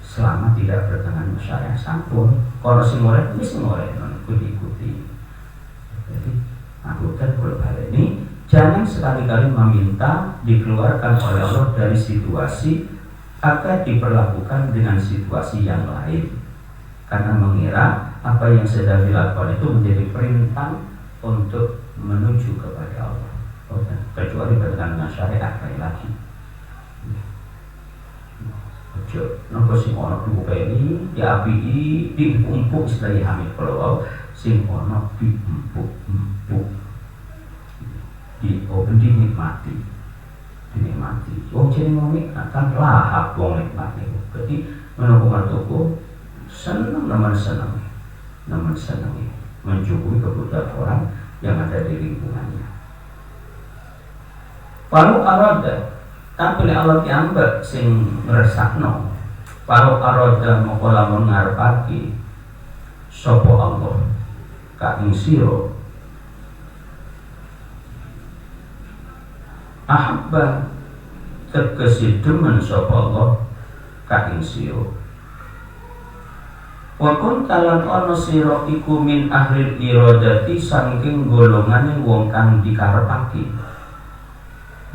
selama tidak bertentangan syariat sampun. Kalau sing ngorek wis ngorek ikuti. Jadi anggota kalau hal ini jangan sekali-kali meminta dikeluarkan oleh Allah dari situasi agar diperlakukan dengan situasi yang lain, karena mengira apa yang sedang dilakukan itu menjadi perintah untuk menuju kepada Allah. Kecuali bertentangan dengan syariat lain lagi. Nopo sing ono diupeni, diapii, diempuk istilahnya hamil kalau sing ono diempuk, dinikmati. Wong jeneng ngomik akan lahap wong nikmati. Jadi menunggu toko senang mencukupi kebutuhan orang yang ada di lingkungannya. Walau arada tapi Allah kiambek sing ngeresakno. Walau arada moko lamun ngarepake sapa Allah ka ing sira ahabba tegesi demen sapa Allah ka ing sira. Wa kuntalan ana sira iku min ahli iradati saking golongane wong kang dikarepake.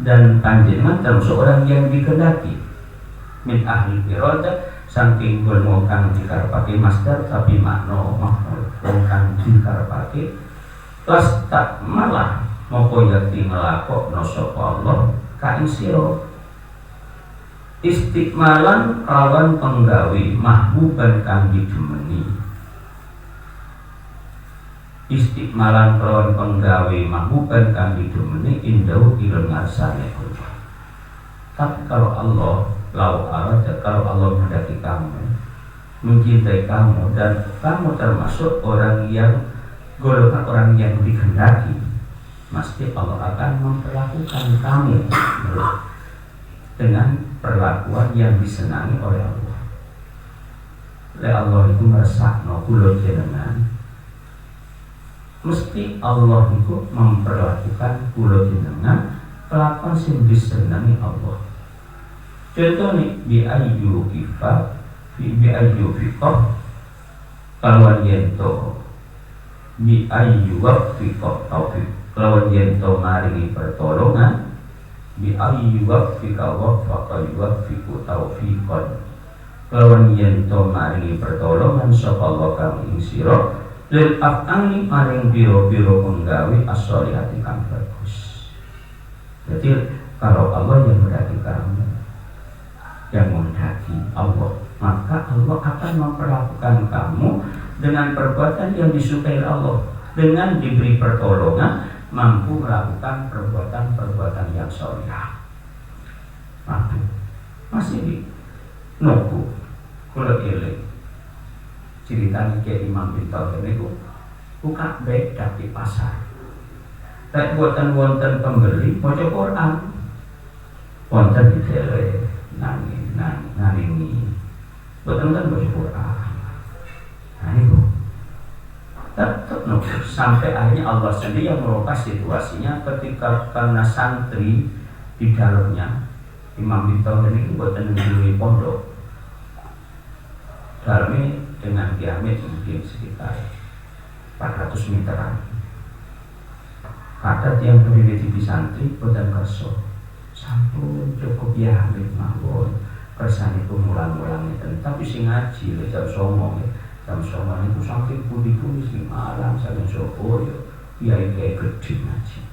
Dan panjenengan termasuk orang yang dikehendaki. Min ahli iradah saking golongan kang dikarepake masdar tapi makna wong kang dikarepake las tak malah moko yakti nglakokno sapa Allah ka ing sira istiqmalan lawan penggawe mahbuban kang didemeni. Istiqmalan lawan penggawe mahbuban kang didemeni indau ilun ngarsane Allah. Tapi kalau Allah kalau Allah menghendaki kamu, mencintai kamu, dan kamu termasuk orang yang golongan orang yang dikehendaki, pasti Allah akan memperlakukan kamu dengan perlakuan yang disenangi oleh Allah. Oleh Allah itu meresakno kula jenengan, mesti Allah itu memperlakukan kula jenengan kelakuan sing disenangi Allah. Contoh nih bi ayyu fiqh kalawan yento bi ayyu fiqh taufik kalawan yento maringi pertolongan bi ayyu fiqh waqfa yufiqu taufiqan kalawan yento maringi pertolongan sapa Allah kang ing sira lil af'ali maring biro-biro penggawe as-sholihati kang bagus. Jadi kalau Allah yang menghendaki kamu, yang menghendaki Allah, maka Allah akan memperlakukan kamu dengan perbuatan yang disukai Allah, dengan diberi pertolongan mampu melakukan perbuatan-perbuatan yang sholihah. Masih di nunggu kula eling ceritanya kayak Imam bin Tauhid itu buka bedak di pasar. Tak buatan wonten pembeli maca Quran, wonten di tele nanging buatan kan baca Quran. Nah itu tetap nunggu sampai akhirnya Allah sendiri yang merubah situasinya ketika karena santri di dalamnya Imam bin Tauhid itu buatan nunggu pondok dalamnya dengan diameter mungkin sekitar 400 meteran. Ada yang berdiri di santri boten kerso sampun cukup ya ambil mawon kersane itu mulang-mulang itu, tapi sing ngaji jam 09.00 itu saking pundi-pundi sing malam saking sopo yo kiai-kiai gede ngaji.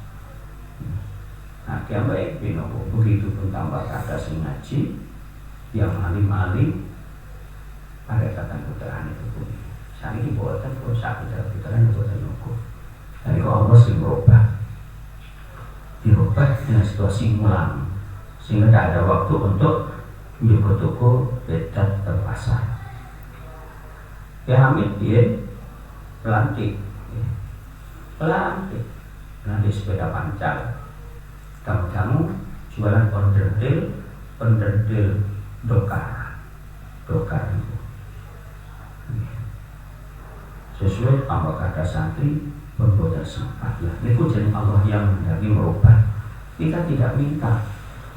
Nah kiai binomo begitu pun tambah kata sing ngaji yang alim-alim ada kata putraan itu pun saat ini buatan pun saat putraan itu buatan nuku. Jadi kalau Allah sih dirubah dengan situasi mulang sehingga tidak ada waktu untuk menjual toko bedak ke pasar. Ya Hamid dia pelantik sepeda pancal. Kamu jualan onderdil dokar itu. Sesuai apa kata santri berbuat sempat lah. Itu jadi Allah yang menghendaki merubah. Kita tidak minta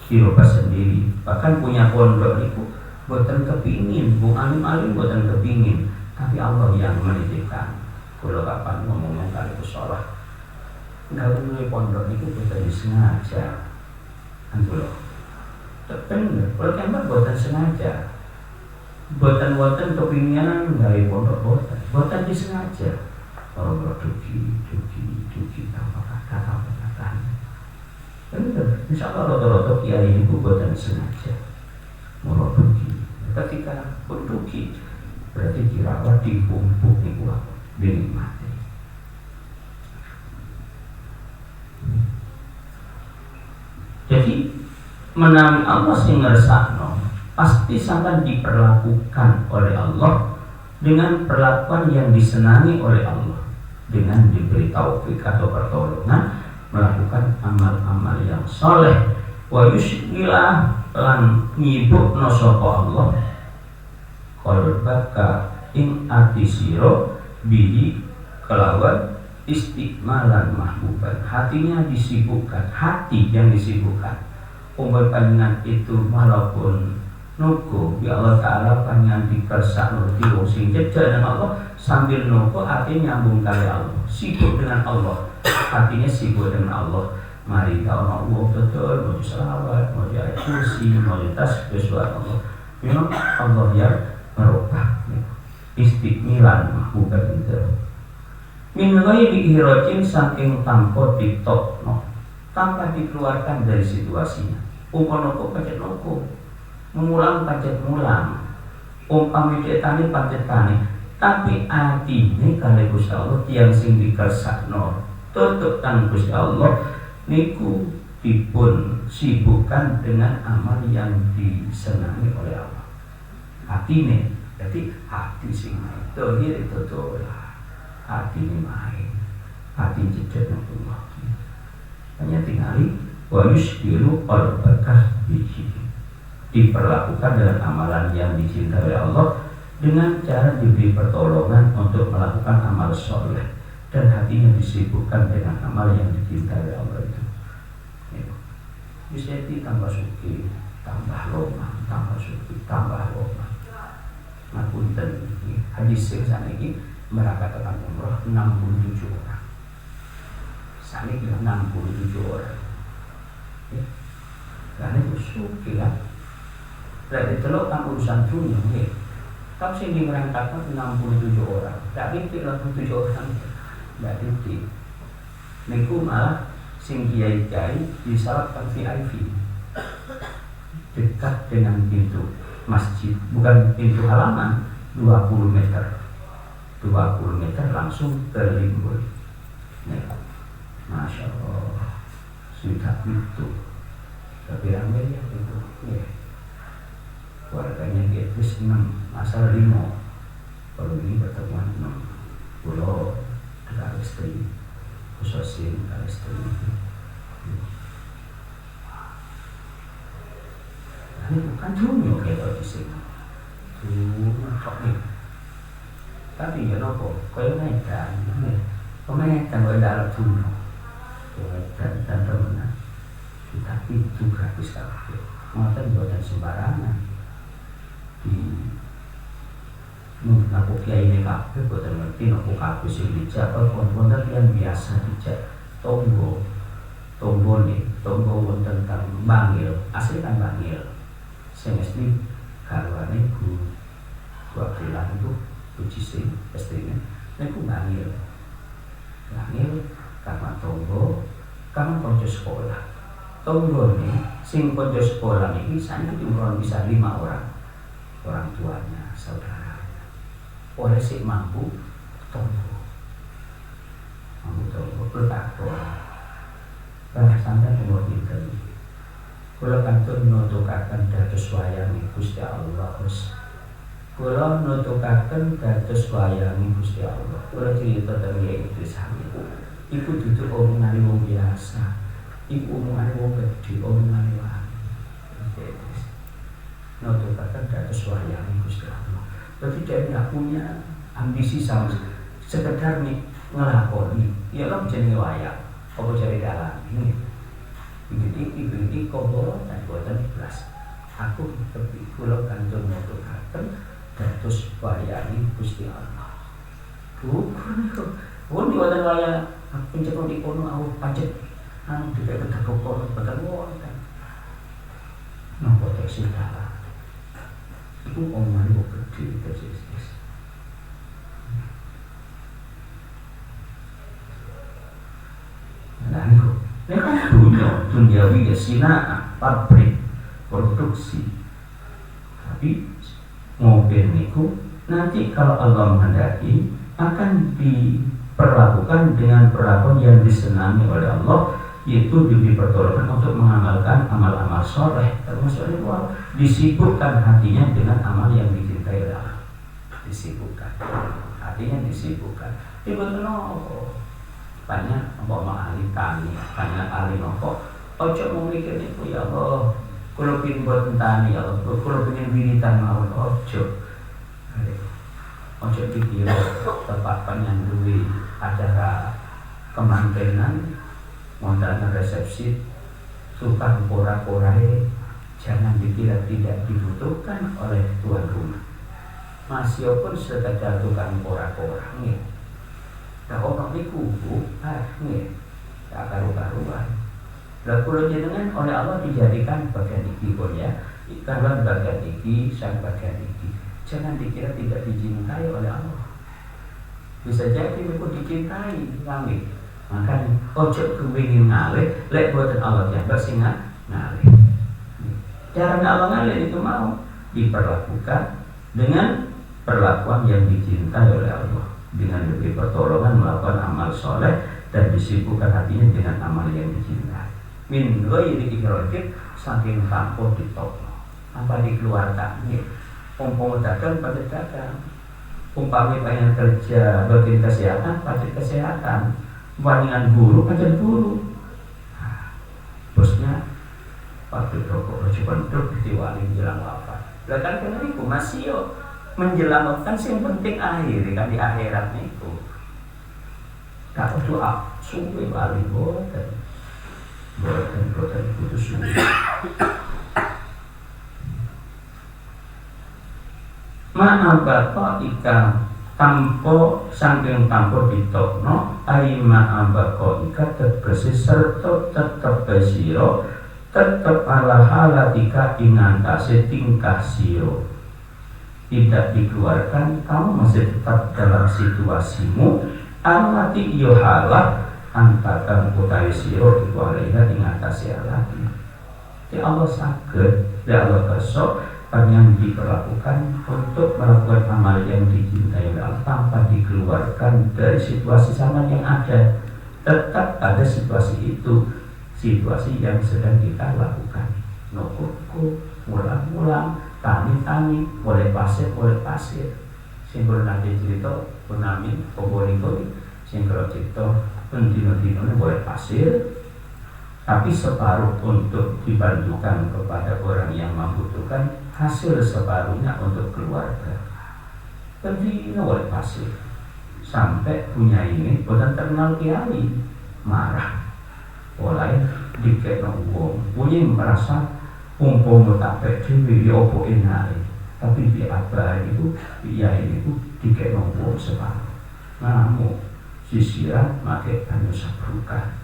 dirubah sendiri. Bahkan punya pondok itu boten kepingin, wong alim-alim boten kepingin, tapi Allah yang menitipkan. Kalau kapan ngomong kali kusolah, nggak mulai pondok itu boten disengaja, antulo. Bener, kalau kembar boten sengaja, boten kepinginan dari pondok boten disengaja. Orang berduki tanpa kata. Bener, insya Allah rata-rata kiai ini boten sengaja meroduki. Ketika berduki berarti dirawat dipupuk niku dinikmati. Jadi menawi Allah sing ngersakno pasti sangat diperlakukan oleh Allah dengan perlakuan yang disenangi oleh Allah, dengan diberi taufik atau pertolongan melakukan amal-amal yang soleh, wa yusghilah lan nyibukno sapa Allah qalbaka ing ati sira bihi kelawan istiqmalan mahbuban, hatinya disibukkan, hati yang disibukkan. Umpama panjenengan itu walaupun nuku ya Allah Ta'ala panjenengan dikersak nuti wong sing cedhak dengan Allah, sambil nuku hatinya nyambung kali Allah, sibuk dengan Allah, hatinya sibuk dengan Allah. Mari kalau mau betul, mau selawat, mau ayat kursi, mau tasbih suara Allah. Memang Allah yang merubah istiqmilan mahbuban itu. Min ghairi ihrajin saking tanpa ditokno, tanpa dikeluarkan dari situasinya. Umpama pancet noko, mengulang pancet mulang, umpama tani pancet tani, tapi atine kali Gusti Allah tiyang sing dikersakno tutuk kang Gusti Allah niku dipun sibukkan dengan amal yang disenangi oleh Allah. Hatine, jadi hati sing dohir itu dolah, hati ini main, hati jejak Allah. Hanya tinggali wa yusbiru qalbaka bihi, diperlakukan dengan amalan yang dicintai oleh Allah dengan cara diberi pertolongan untuk melakukan amal soleh, dan hatinya disibukkan dengan amal yang dicintai oleh Allah itu. Bisa tambah suki, tambah lomah, tambah suki, tambah lomah. Ngapunten iki hadis sing saniki merakatakan umroh 67 orang. Saniki 67 orang. Karena itu suki lah. Berarti telok kan urusan dunia nggih. Tapi sing diberangkatkan 67 orang. Tapi 67 orang. Berarti niku malah sing kiai-kiai disalahkan VIP dekat dengan pintu masjid, bukan pintu halaman, 20 meter langsung terlimbun. Masya Allah, sudah itu tapi ramai ya itu ya. Warganya di atas 6, asal 5. Kalau ini pertemuan 6 pulau dekat istri khususin istri. Ini bukan dunia kayak di sini. Tapi ya nopo, kau medan, kau medan kau dalam dunia, dan teman. Tapi itu gratis tapi, ngoten buatan sembarangan. Di naku kiai ini kafe, buatan ngerti naku kafe sih dijak, konten yang biasa dijak, tonggo nih, tonggo tentang bangil, asli kan bangil. Saya mesti karwane ku wakilan itu puji sing pastinya niku bangil karena tonggo karena konco sekolah tonggo nih sing konco sekolah ini sangat diumroh bisa 5 orang tuanya, saudaranya, oleh si mampu tonggo bertakwa sampai umur itu. Kula kantun nutukaken dados wayangi Gusti Allah. Kula nutukaken dados wayangi Gusti Allah. Kula cerita tentang itu sami. Iku duduk omongane wong biasa. Iku omongane wong gedhe, omongane wae. Nutukaken dados wayangi Gusti Allah. Berarti dia tidak punya ambisi sama sekedar nih ngelakoni. Ya lo jenenge wayang. Apa cari dalan ini? Ini kobo dan buatan ikhlas. aku tapi kula kanjeng nutuhaken dados bayani Gusti Allah. Bukan niku. Pun diwaten waya pencetok di kono awuh pacet anu dipek kono boten wonten. Napa teksi dalah. Iku omongan kok gede tesis. Nah niku. Nek kan duniawi ya sinaa, pabrik, produksi. Tapi mobil niku nanti kalau Allah menghendaki akan diperlakukan dengan perlakuan yang disenangi oleh Allah, yaitu diberi pertolongan untuk mengamalkan amal-amal soleh, termasuk itu disibukkan hatinya dengan amal yang dicintai oleh Allah. Disibukkan, hatinya disibukkan. Ibu nopo banyak ahli tani, banyak ahli nopo. Ojo memikir itu ya Allah, kalau pin buat tani ya Allah, kalau pengen wiritan mawon ojo. Ojo dikira tempat penyandui acara kemantenan, modalnya resepsi, tukang pora-porai, jangan dikira tidak dibutuhkan oleh tuan rumah. Masih pun sekadar tukang pora-pora nih. Nah orang ini kubu, nih, tak karu-karuan. Lah kula jenengan oleh Allah dijadikan bagian iki pun ya, karena bagian iki, sang bagian iki. Jangan dikira tidak dicintai oleh Allah. Bisa jadi itu dicintai langit. Makanya ojo kepingin ngalih, lek buatan Allah yang bersingat ngalih. Cara Allah ngalih itu mau diperlakukan dengan perlakuan yang dicintai oleh Allah, dengan lebih pertolongan melakukan amal soleh dan disibukkan hatinya dengan amal yang dicintai. Min ghairi ikhrajin, saking tanpa ditokno, apa dikeluarkan nih. Umpama dagang pada dagang, umpama pengen kerja bagian kesehatan pada kesehatan, bandingan guru pada guru. Bosnya pabrik rokok coba untuk diwali menjelang wafat. Lah kan kena itu masih yo menjelang wafat sing penting akhir kan di akhirat niku. Tak doa suwe wali boten kudu suwe. Ma'abako ika tampo saking tampo ditokno ai ma'abako ika tegese serta tetep besiro tetep ala halatika ingantase tingkah siro, tidak dikeluarkan, kamu masih tetap dalam situasimu alati iyo halah antakan utawi siro iku alaiha ingantase alati. Ya Allah saged, ya Allah kesok yang diperlakukan untuk melakukan amal yang dicintai oleh Allah tanpa dikeluarkan dari situasi zaman yang ada. Tetap ada situasi itu, situasi yang sedang kita lakukan. Nukuku, mulang-mulang, tani-tani, boleh pasir. Simbol nanti cerita, punami, pemboling-boling, simbol cerita, pendino-dino boleh pasir. Tapi separuh untuk dibantukan kepada orang yang membutuhkan, hasil separuhnya untuk keluarga. Jadi oleh pasir sampai punya ini bukan terkenal kiai marah, mulai dikekno wong punya merasa umpama tak dewi opo enake, tapi di apa itu kiai itu dikekno wong separuh. Ngamuk sisiran pakai banyu sabrukan.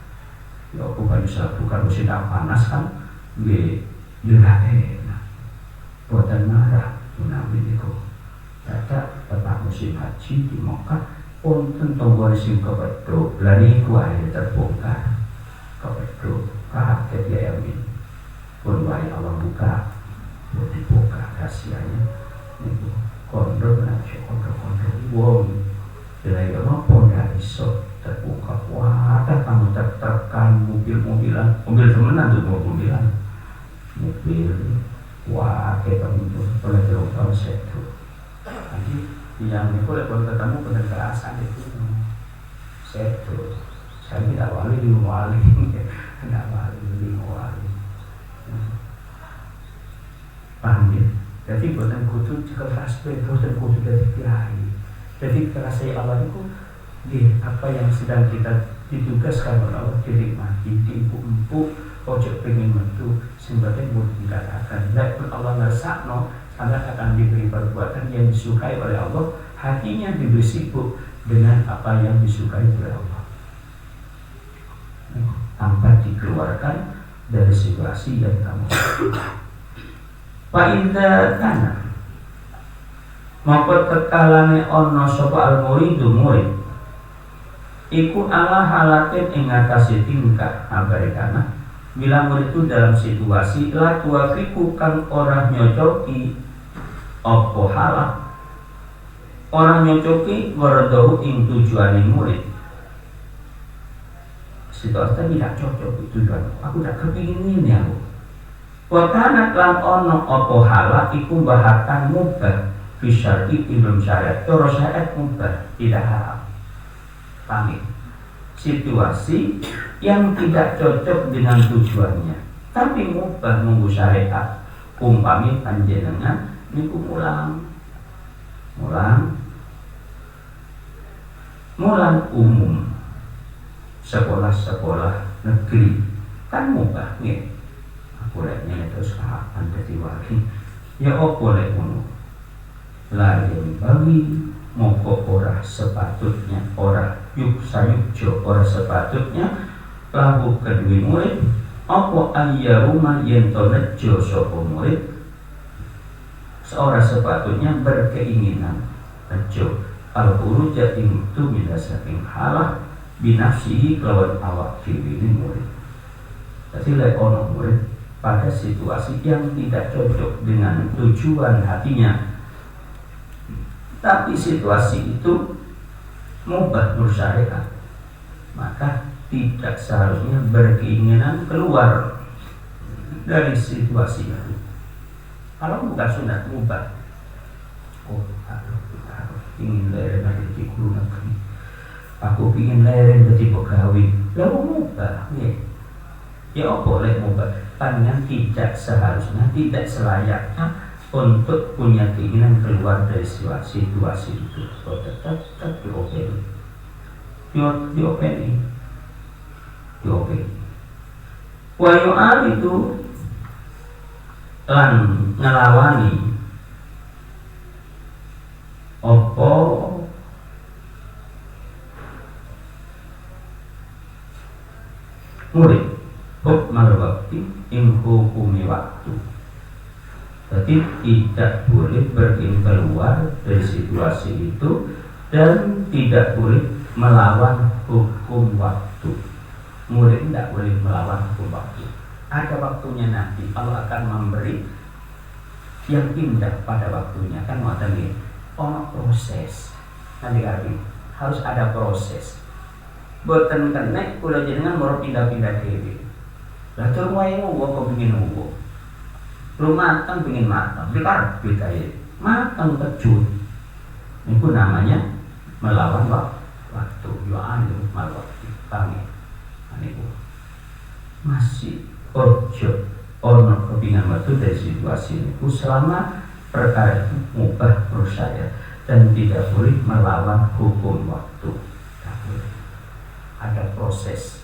Ya aku banyu sabrukan mesti tak panas kan, nggih enak. Buatan marah menawi niku. Dadak bapak musim haji di Mekah pun tentu sing kepedho. Lah niku ae terbongkar. Kepedho kaget ya Yamin. Pun wae Allah buka, pun dibuka rahasianya. Niku kondo wong. Dari apa ndak iso terbuka. Wah, kamu tertekan mobil-mobilan, mobil temenan tuh mobilan. Mobil wah, kita itu boleh terutama setu. Nanti yang itu pun ketemu benar kerasan itu setu. Saya tidak wali di wali, tidak wali di wali. Paham ya? Jadi bukan kudu keras, bukan kudu dari kiai. Jadi kerasa Allah itu apa yang sedang kita ditugaskan oleh Allah dinikmati, diempuk-empuk Ojo pengen metu sing penting mun dikatakan lek Allah ngersakno sampeyan akan diberi perbuatan yang disukai oleh Allah, hatinya diberi sibuk dengan apa yang disukai oleh Allah tanpa dikeluarkan dari situasi yang kamu Pak Indah kana maka tekalane ono sapa al-muridu murid iku ala halatin ing ngatasi tingkah abarikana bila murid itu dalam situasi la tuafiku kang orang nyocoki apa halak orang nyocoki waradahu ing tujuane murid situasi tidak cocok tujuan aku tak kepingin ini aku wakana lan ono apa halak iku bahkan mubah bisyar'i ilm syariat cara syariat mubah tidak haram pamit situasi yang tidak cocok dengan tujuannya tapi mubah munggu syariat umpami panjenengan niku mulang umum sekolah-sekolah negeri kan mubah nggih aku lek terus kapan dadi wali ya opo lek ngono lain bagi moko ora sepatutnya ora yuk sayukjo ora sepatutnya lahu kedui murid apa ayyaruma yento nejo sopo murid seorang sepatutnya berkeinginan nejo al-uruja itu bila saking halah binafsihi kelawan awak diri murid jadi lek ono murid pada situasi yang tidak cocok dengan tujuan hatinya tapi situasi itu mubah bersyariat maka tidak seharusnya berkeinginan keluar dari situasi itu kalau bukan sunat mubah aku ingin leren di guru negeri aku ingin leren dari pegawai lalu mubah ya boleh mubah panjang tidak seharusnya tidak selayaknya untuk punya keinginan keluar dari situasi itu tetap diopeni wayu'al itu lan ngelawani opo murid hukmal waktu ing hukumi waktu jadi tidak boleh berkeinginan keluar dari situasi itu dan tidak boleh melawan hukum waktu. Murid tidak boleh melawan hukum waktu. Ada waktunya nanti Allah akan memberi yang indah pada waktunya kan mau tadi proses nanti harus ada proses. Boten kena kula jenengan mau pindah-pindah dhewe. Lah tur wae ngowo kok pengin ngowo. Belum matang pengen matang, dikar beda ya. Matang kejut. Itu namanya melawan waktu. Yo'anu mal waktu. Kami. Itu masih ojo ono kepingan waktu dari situasi itu selama perkara itu mubah persyariat dan tidak boleh melawan hukum waktu. Tidak boleh. Ada proses.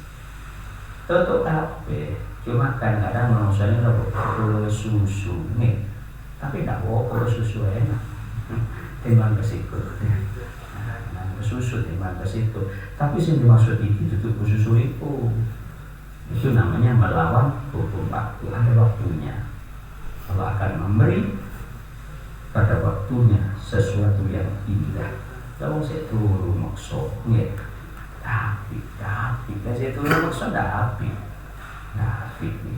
Tetap kabeh. Cuma kadang-kadang manusianya kalau susu nih, tapi tidak kalau susu enak, timbang ke situ, susu timbang ke situ. Tapi yang dimaksud itu susu itu namanya melawan hukum waktu. Ada waktunya, Allah akan memberi pada waktunya sesuatu yang indah. Kalau saya turun maksud, nih, tapi, saya turun maksud tapi. Nah, ini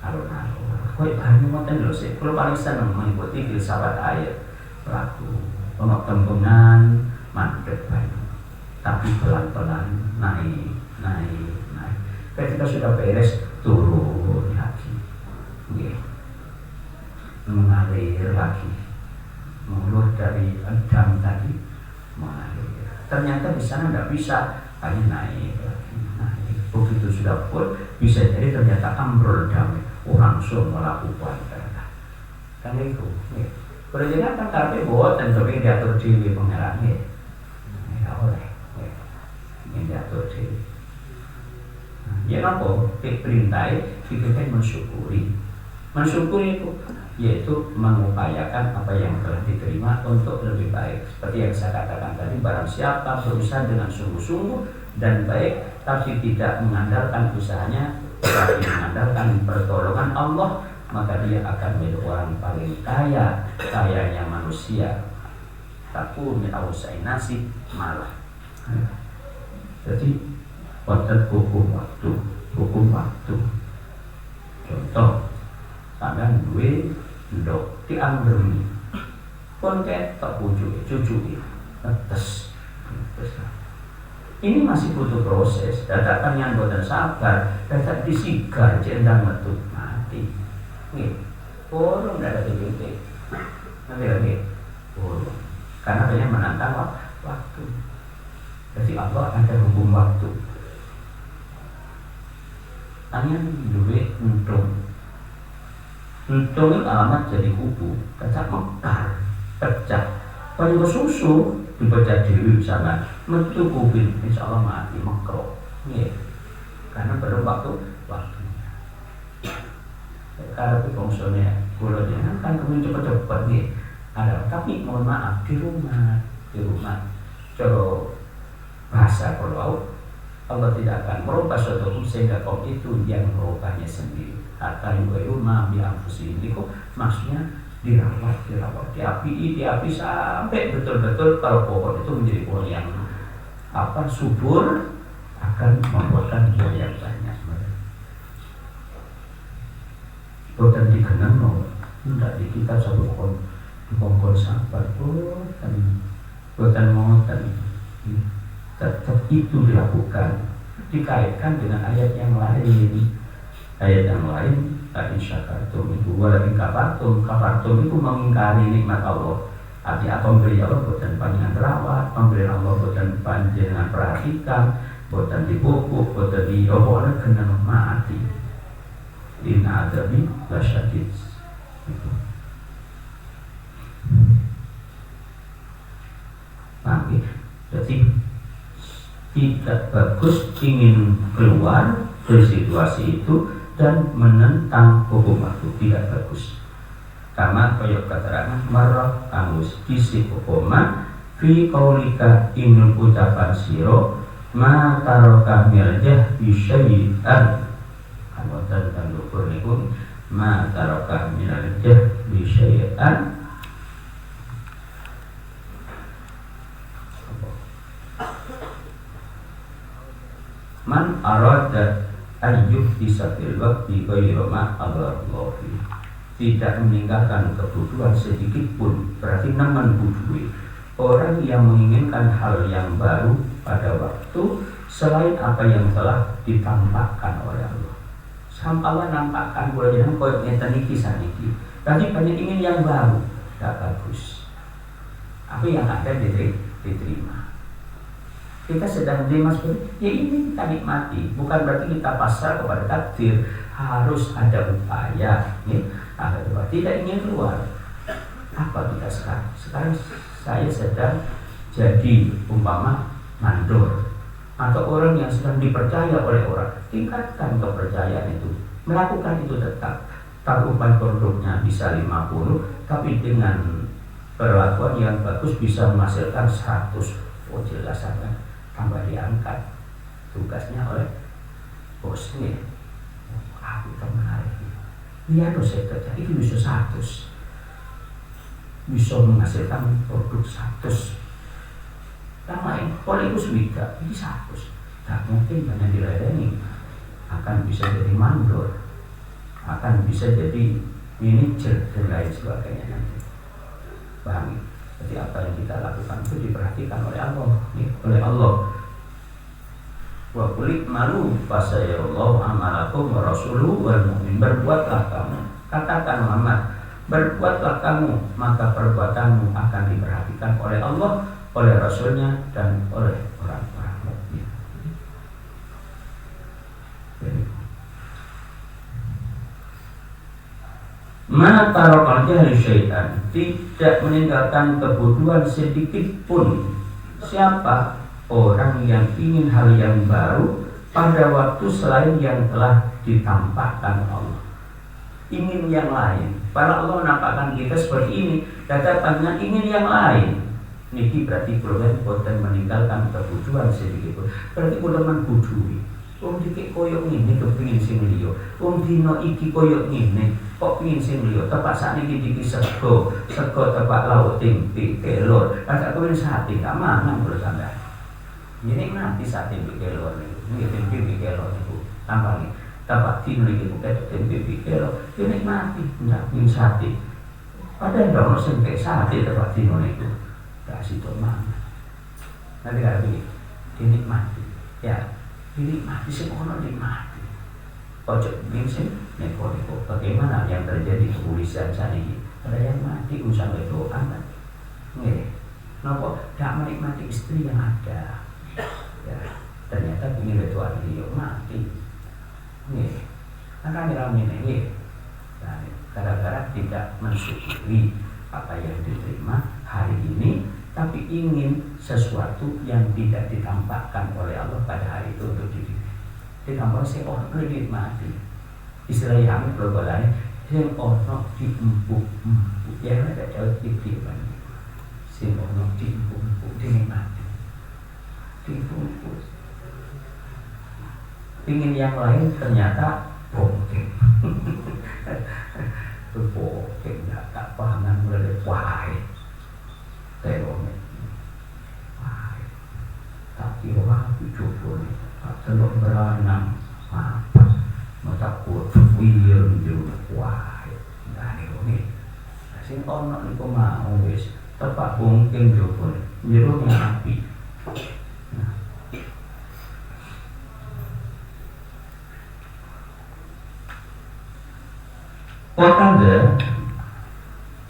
alun-alun. Kau banyak ngoten lho sih. Kalau paling seneng mengikuti filsafat air laku, ono tempungan mandek banyu. Tapi pelan-pelan naik. Ketika sudah beres turun lagi, mengalir lagi, mulut dari dam tadi mengalir. Ternyata di sana nggak bisa, hanya naik lagi. Begitu sudah full, bisa jadi ternyata ambrol damai langsung melakukan kan itu kalau jadi kan tapi buat dan tapi diatur diri pengerannya tidak boleh ini diatur diri Ya napa? Perintah kita mensyukuri. Mensyukuri itu yaitu mengupayakan apa yang telah diterima untuk lebih baik. Seperti yang saya katakan tadi, barang siapa berusaha dengan sungguh-sungguh dan baik, tapi tidak mengandalkan usahanya, tapi mengandalkan pertolongan Allah, maka dia akan menjadi orang paling kaya, kayanya manusia. Takut minawusai nasi malah. Jadi wonten hukum waktu. Contoh, sampeyan duwe ndok dianggemi. Pun ketok cucu netes. Ini masih butuh proses. Dadakan yang boten sabar, dadak disigar cendang metu mati. Nggih. Urung ada titik. Nanti lagi. Urung. Karena banyak menantang waktu. Jadi Allah ada hukum waktu. Tanya duwe untung. Untung alamat jadi kubu, kacak mekar, pecah. Paling susu dipecah dewi sama, metu kubin, insya Allah mati makro. Nih, karena perlu waktunya. Kalau fungsinya, kalau jangan kan kemudian cepat-cepat nih. Ada, tapi mohon maaf di rumah. Coba bahasa kalau Allah tidak akan merubah suatu sehingga kaum itu yang merubahnya sendiri. Kata rumah biang fusi ini kok maksudnya dirawat diapi sampai betul-betul kalau pohon itu menjadi pohon yang subur akan membuahkan buah yang banyak. Bukan dikenal tidak di kita satu pohon dikongkol sabar bukan mau tetap itu dilakukan, dikaitkan dengan ayat yang lain. Ayat yang lain, insyakartum itu walakin kafartum itu mengingkari nikmat Allah. Artinya pemberi Allah bukan panjangan terawat, pemberi Allah bukan panjangan perhatikan, bukan dipupuk, bukan diobor kena mati. Inna adabi lasyadid. Jadi tidak bagus ingin keluar dari situasi itu dan menentang hukum waktu, tidak bagus. Karena koyok keterangan marah angus isi hukuma fi qaulika inul ucapan siro ma taroka miljah bisyai'an anwatan dan lukur niku ma taroka miljah bisyai'an man arada ayyuh disafil wakti ghairama Allahi, tidak meninggalkan kebutuhan sedikit pun, berarti naman budui orang yang menginginkan hal yang baru pada waktu selain apa yang telah ditampakkan oleh Allah. Sampai Allah nampakkan boleh jangan koyok ngeten iki saniki, berarti banyak ingin yang baru, tidak bagus. Apa yang ada diterima. Kita sedang terima seperti ya ini kita nikmati, bukan berarti kita pasrah kepada takdir, harus ada upaya nih. Tidak ingin keluar. Apa kita sekarang saya sedang jadi umpama mandor atau orang yang sedang dipercaya oleh orang, tingkatkan kepercayaan itu, melakukan itu tetap. Taruhan produknya bisa 50, tapi dengan perlakuan yang bagus bisa menghasilkan 100. Oh jelas kan? Tambah diangkat tugasnya oleh bosnya. Aku menarik. Iya dosen kerja itu bisa 100, bisa menghasilkan produk 100. Yang lain kalau itu sudah ini 100, tak mungkin banyak diladeni, akan bisa jadi mandor, akan bisa jadi manajer dan lain sebagainya nanti. Paham? Jadi apa yang kita lakukan itu diperhatikan oleh Allah. Wa kulik malu fasayallahu amalakum wa rasuluhu wal mu'min. Berbuatlah kamu, katakan Muhammad, berbuatlah kamu, maka perbuatanmu akan diperhatikan oleh Allah, oleh Rasulnya, dan oleh orang-orang mukmin. Ma tarokal jahli syaitan, tidak meninggalkan kebodohan sedikit pun. Siapa? Orang yang ingin hal yang baru pada waktu selain yang telah ditampakkan Allah. Ingin yang lain. Para Allah menampakkan kita seperti ini, katakannya ingin yang lain. Niki berarti proses boten meninggalkan kebutuhan sedikit pun. Berarti kula menbudui. Dikit koyok ngene kepengin sing liya. Dino iki koyok ngene, kok pengin sing liya. Tepak sakniki iki sego tepak lauk tempe kelor. Kakak kepengin sate gak mangan kula sampean. Ini nanti sate kelor niku. Niki tempe kelor niku. Tambah nih. Tepak dino iki bukan tempe kelor. Ini mati ndak pengin sate. Padahal ndak ono sing sate tepak dino niku. Kasih mangan. Nanti kalau dinikmati, ya dinikmati semuanya dinikmati. Ojo bingung neko. Bagaimana yang terjadi kepolisian saat ini? Ada yang mati usah berdoa kan? Nih, nopo tidak menikmati istri yang ada. Ya, ternyata ingin berdoa dia mati. Nih, akan ramai nih. Gara-gara tidak mensyukuri apa yang diterima hari ini, tapi ingin sesuatu yang tidak ditampakkan oleh Allah pada hari itu untuk ditampakkan si orang dinikmati. Istilah yang berbalanya yang orang diempuk yang ada jauh tiba si orang diempuk dinikmati diempuk. Ingin yang lain ternyata bongkeng. Bongkeng tak paham mulai wahai terone wahai tak kira cukup nih tak telok beranam apa mata kuat wir juga wahai nggak nih sing ono niku mau wis tepak bongkeng juga jero api. Wakanda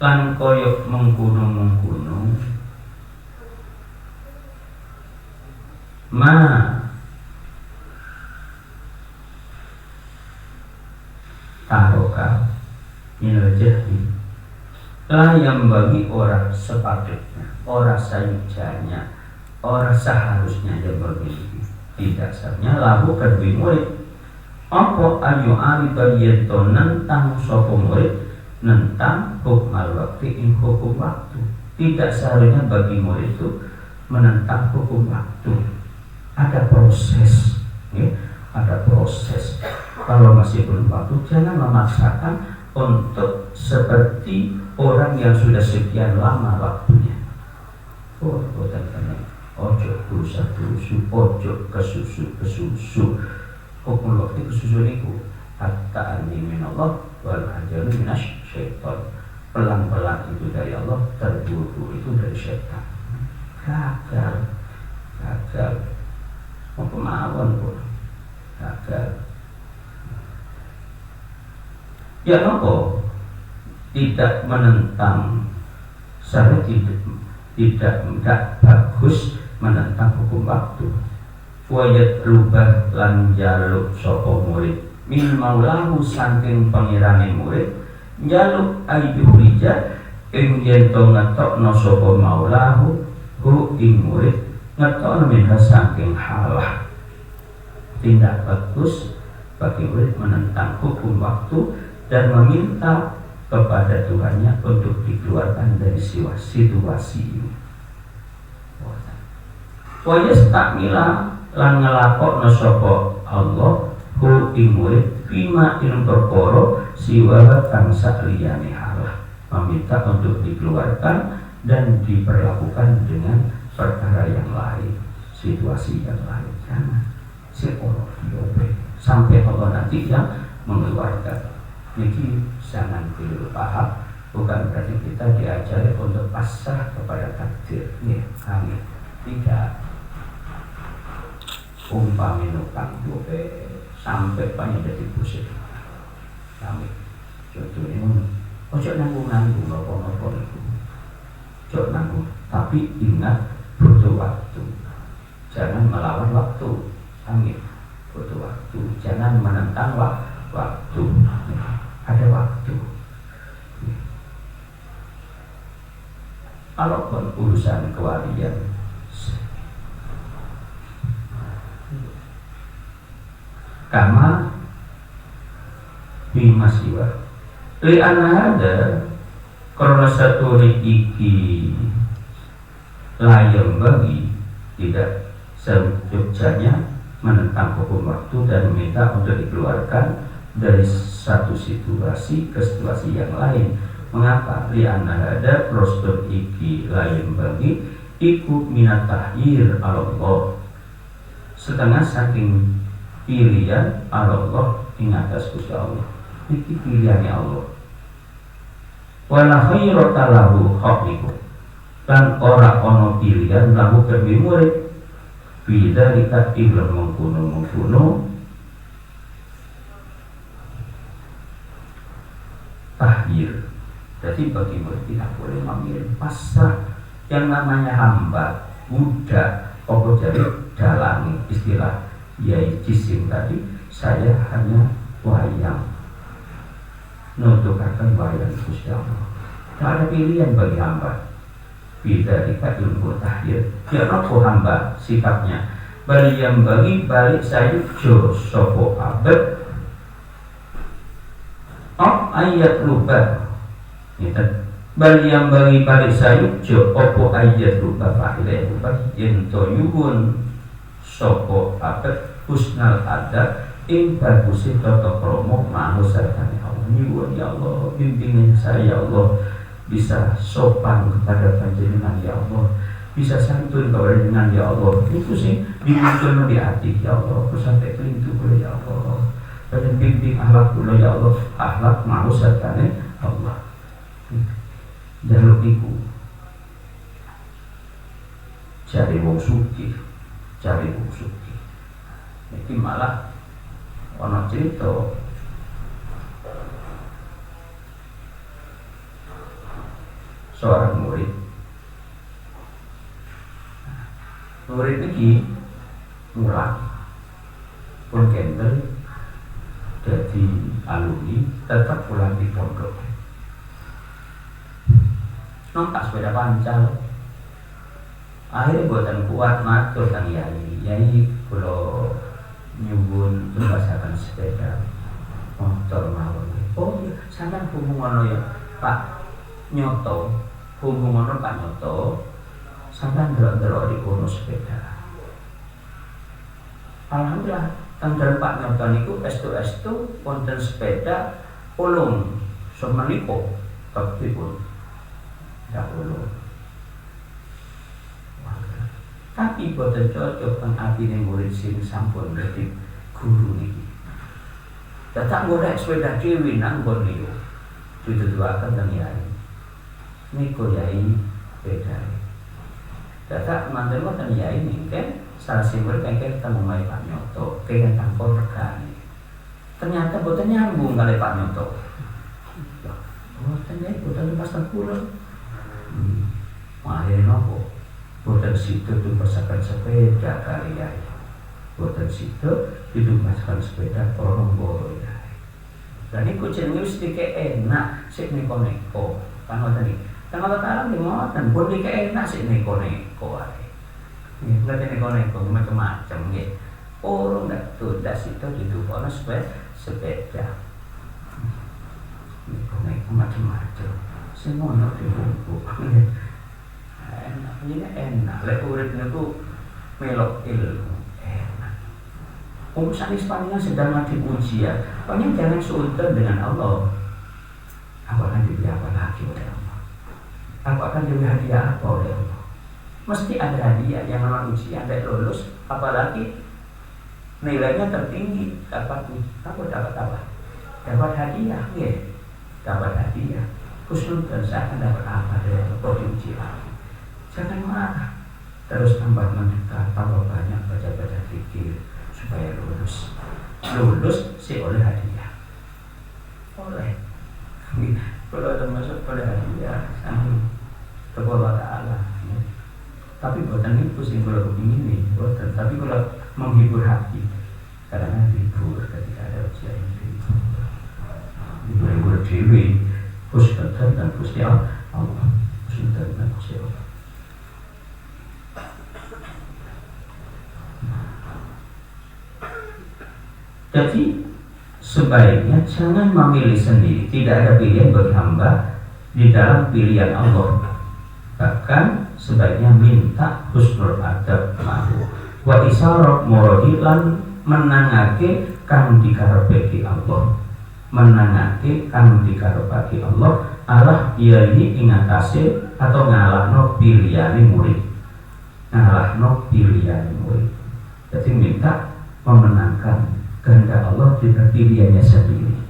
lan koyok menggunung ma taroka minal jahli lah yang bagi orang sepatutnya, orang sayujanya, orang seharusnya yang berbeda. Tidak seharusnya lahu kedua murid apa ayu alita yento nentang sopo murid nentang hukum waktu in hukum waktu. Tidak seharusnya bagi murid itu menentang hukum waktu. Ada proses, ya? Ada proses. Kalau masih belum waktu, jangan memaksakan untuk seperti orang yang sudah sekian lama waktunya. Oh, ojo berusaha ojo kesusu. Hukum waktu kesusu niku hatta anni minallah wal ajalu minas syaitan. Pelan-pelan itu dari Allah, terburu itu dari syaitan. Gagal mau kemauan pun gagal. Ya nopo tidak menentang saya tidak bagus menentang hukum waktu. Wayat rubah lan jaluk sopo murid min maulahu saking pangirane murid jaluk ayu rija ing yen to ngetokno sopo maulahu hu ing murid ngetokno minha saking halah. Tidak bagus bagi murid menentang hukum waktu dan meminta kepada Tuhannya untuk dikeluarkan dari situasi ini. Wayas takmila lan ngelakokno sapa Allah hu ing murid bima ing perkara siwa kang sakliyane halah, meminta untuk dikeluarkan dan diperlakukan dengan perkara yang lain, situasi yang lain. Jangan si Allah diobe sampai Allah nanti yang mengeluarkan. Jadi jangan keliru paham, bukan berarti kita diajari untuk pasrah kepada takdir. Kami tidak. Umpami nukang dobe sampai banyak jadi pusing. Kami contohnya ojo nanggung nopo itu. Ojo nanggung, tapi ingat butuh waktu. Jangan melawan waktu. Kami butuh waktu. Jangan menentang waktu. Ada waktu. Kalaupun urusan kewalian kama bima siwa li anahada karena satu iki layang bagi tidak sejogjanya menentang hukum waktu dan meminta untuk dikeluarkan dari satu situasi ke situasi yang lain. Mengapa? Li anahada prostor iki layang bagi ikut minat tahyir Allah setengah saking pilihan Allah ing atas Gusti Allah. Iki pilihannya Allah. Wala khairata lahu haqiqu. Dan ora ono pilihan lahu kedue murid. Bidzalika ilmu mengkuno tahyir. Jadi bagi murid tidak boleh memilih pasrah. Yang namanya hamba, budak, apa jadi dalani istilah yai jisim tadi, saya hanya wayang nutukakan wayang Gusti Allah. Tidak ada pilihan bagi hamba. Bidzalika ilmu tahyir. Ya nopo hamba sikapnya bali yang balik sayujo sopo abad ayat lupa kita bali yang balik sayujo opo ayat lupa fa'ilai lupa yento yuhun sopo abad husnal adab ing bagusi toto kromo manus sertani Allah. Nyuwun ya Allah, bimbingan saya ya Allah, bisa sopan kepada panjenengan ya Allah, bisa santun kepada panjenengan ya Allah. Itu sih dimunculkan di hati ya Allah. Aku sampai kelintu kula ya Allah. Dan bimbing akhlak kula ya Allah, akhlak mau sertane Allah. Jaluk iku cari wong suci, cari wong suci. Iki malah ana cerita seorang murid ini mulai pun kendel jadi alumni tetap pulang di pondok nompak sepeda pancal akhirnya buatan kuat matur kan yai kalau nyubun membasakan sepeda motor mawon. Oh iya, sampean hubungan ya Pak Nyoto, hubungan Pak Nyoto, sampean delok-delok di kono sepeda. Alhamdulillah, tanggal Pak Nyoto niku estu wonten sepeda ulung semeniko pun dak ulung. Tapi boten cocok kan atine murid sing sampun dadi guru niki. Datang golek sepeda dhewe nang nggon niku. Dituduhaken teng yai. Niku yai sepeda. Datang manten wonten yai niki salah simbol kengken teng omahe Pak Nyoto, kengken tangkol regane. Ternyata boten nyambung kali Pak Nyoto. Boten yai boten pas teng kula. Akhirnya nopo? Boten situ dipasangkan sepeda kali ya. Boten situ dipasangkan sepeda orang-orang ya. Dan iku jenenge wis dike enak sik neko-neko. Kan ngoten iki. Kan Allah nggih ngoten, pun dike enak sik neko-neko ae. Nggih, lha neko-neko macam-macam nggih. Orang ndak tundas itu ditukono sepeda. Neko-neko macam-macam. Sing ngono dibungkuk. Enak, ini enak. Lek urip niku melok ilmu enak. Urusan Ispannya sedang mati ujian. Pokoknya jangan sultan dengan Allah. Aku akan diberi apa lagi oleh Allah? Aku akan diberi hadiah apa oleh Allah? Mesti ada hadiah yang memang ujian dan lulus. Apalagi nilainya tertinggi, dapat apa? Dapat hadiah, ya. Dapat hadiah. Khusus dan saya akan dapat apa dari Allah diuji lagi. Jangan marah, terus tambah mendekat, tambah banyak baca-baca fikir supaya lulus sih oleh hadiah, oleh kalau termasuk oleh hadiah sang kepada Allah. Tapi buatan itu sih kalau begini, buatan. Tapi kalau menghibur hati, karena hibur ketika ada ujian hibur dewi, husnul dan Gusti Allah, husnul dan Gusti Allah. Jadi sebaiknya jangan memilih sendiri. Tidak ada pilihan bagi hamba di dalam pilihan Allah. Bahkan sebaiknya minta husnul adab ma'hu wa isyarat muradilan menangake kang dikarepake Allah. Menangake kang dikarepake Allah arah yaihi ing atase atau ngalahno pilihane murid. Ngalahno pilihane murid. Jadi minta memenangkan kehendak Allah dengan pilihannya sendiri.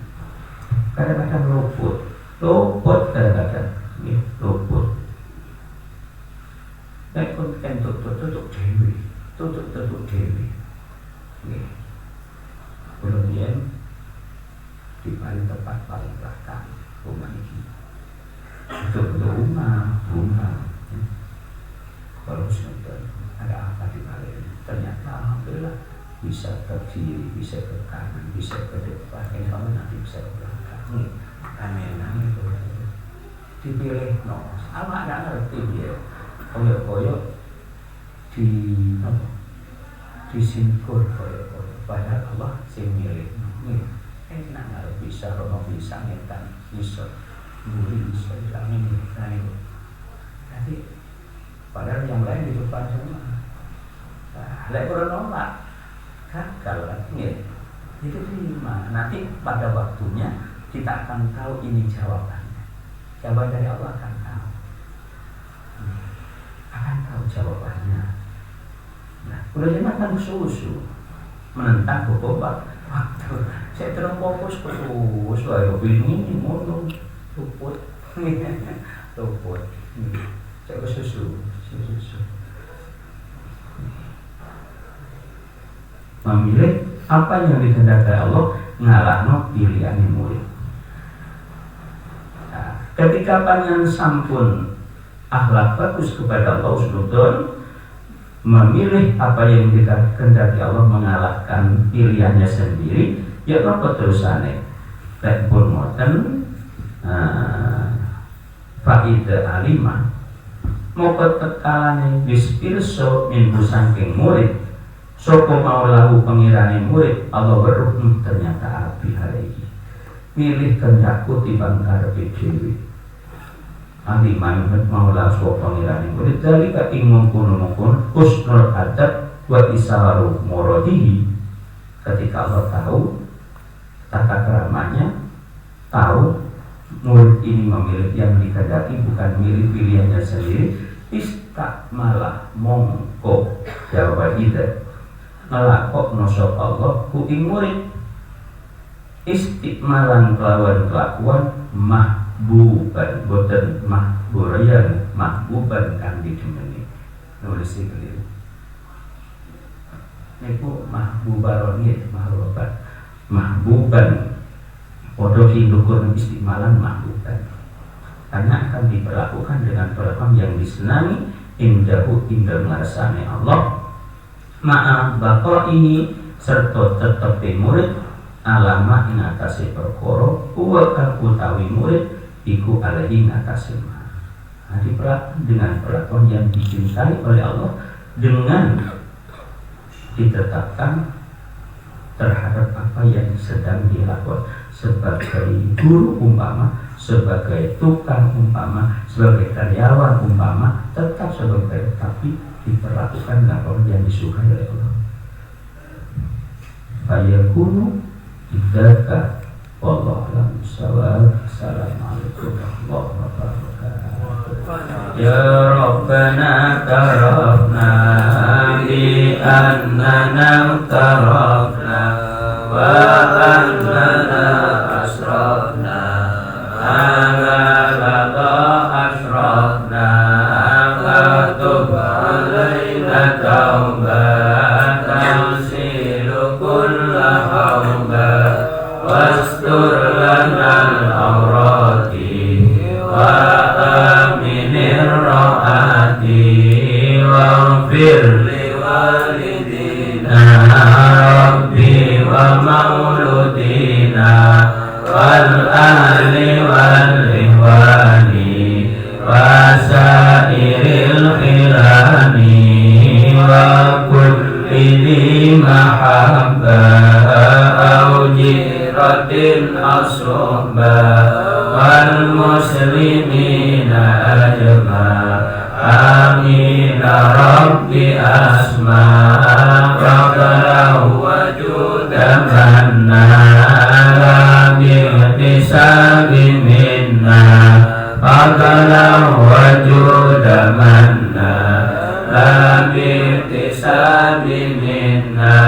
Kadang-kadang luput kadang-kadang luput. Nek pun kan tutup dewi. Kemudian di paling tempat paling belakang rumah ini. Itu rumah. Kalau sudah ada apa di balik ini? Ternyata alhamdulillah bisa ke kiri, bisa ke kanan, bisa ke depan. Ini kamu nanti bisa ke belakang. Amin. Dipilih sama nggak ngerti dia. Koyok disingkur koyok. Padahal Allah sing milih. Enak nggak bisa, rono bisa ngetan, bisa muri bisa kami ini. Jadi padahal yang lain di depan semua. Lek nolak gagal lagi. Itu terima. Nanti pada waktunya kita akan tahu ini jawabannya. Jawaban dari Allah akan tahu. Akan tahu jawabannya. Nah, udah makan susu menentang bobat waktu saya terus fokus ke susu ayo ini ngomong luput saya ke susu memilih apa yang dikehendaki Allah ngalahno pilihan murid. Nah, ketika panjenengan sampun akhlak bagus kepada Allah subhanahu memilih apa yang dikehendaki Allah mengalahkan pilihannya sendiri, ya apa terusane? Lek pun moten faida alimah moko tekalane wis pirsa minggu saking murid sapa mau lahu pengirane murid Allah weruh ternyata api hari ini milih kehendakku timbang karepe dhewe. Ahli manut maulah suwa pangirani murid dari kating mengkono-mengkono husnul adab wa isaru muradihi. Ketika Allah tahu tata keramanya, tahu murid ini memilih yang dikehendaki bukan milih pilihannya sendiri, istakmalah mongko jawaban ida ngelakok nosok Allah ku ing murid istikmalan kelawan kelakuan mahbuban boten mahburayan mahbuban kan didemeni nulis keliru niku mahbubaroni mahbuban podo hindukur istikmalan mahbuban karena akan diperlakukan dengan perlakuan yang disenangi indahu indah ngarsane Allah ma'a baqaihi serta tetepi murid alama ing atase perkara uwa kang utawi murid iku alaihi atase ma. Diperlakukan dengan perlakuan yang dicintai oleh Allah dengan ditetapkan terhadap apa yang sedang dilakukan sebagai guru umpama, sebagai tukang umpama, sebagai karyawan umpama, tetap sebagai tapi diperlakukan dengan yang disukai oleh Allah. Fayakunu Idaka wallahu a'lam bishawab. Assalamualaikum warahmatullahi wabarakatuh. Ya Rabbana tarafna bi annana tarafna wa annana asrafna ala lada asrafna atub alaina taubatan silu kulla wastur lanal awrati wa aminir ra'ati wa firli walidina rabbi wa mauludina wal ahli wal ihwani wa sairil khilani wa kulli di mahabbah barakatil asroba wal muslimina ajma amin rabbi asma faqalahu wajuda manna bi'tisabi minna faqalahu wajuda manna bi'tisabi minna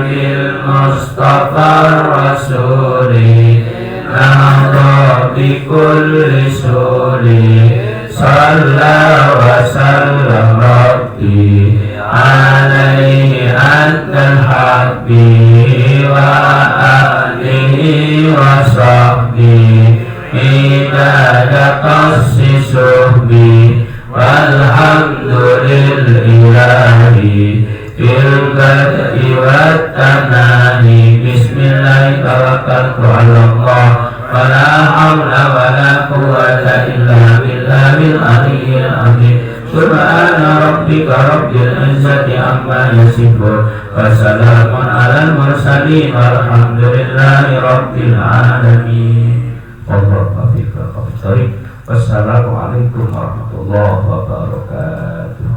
bil mustafa rasuli nahda bi kulli suli Salla wa sallam rabbi alaihi antal habbi wa alihi wa sahbihi idada qassi suhbi walhamdulillahi fil bad'i wat tanani bismillahi tawakkaltu ala Allah wala hawla wala quwwata illa billahil aliyyil azim subhana rabbika rabbil izzati amma yasifun wa salamun alal mursalin walhamdulillahi rabbil alamin. Wassalamualaikum warahmatullahi wabarakatuh.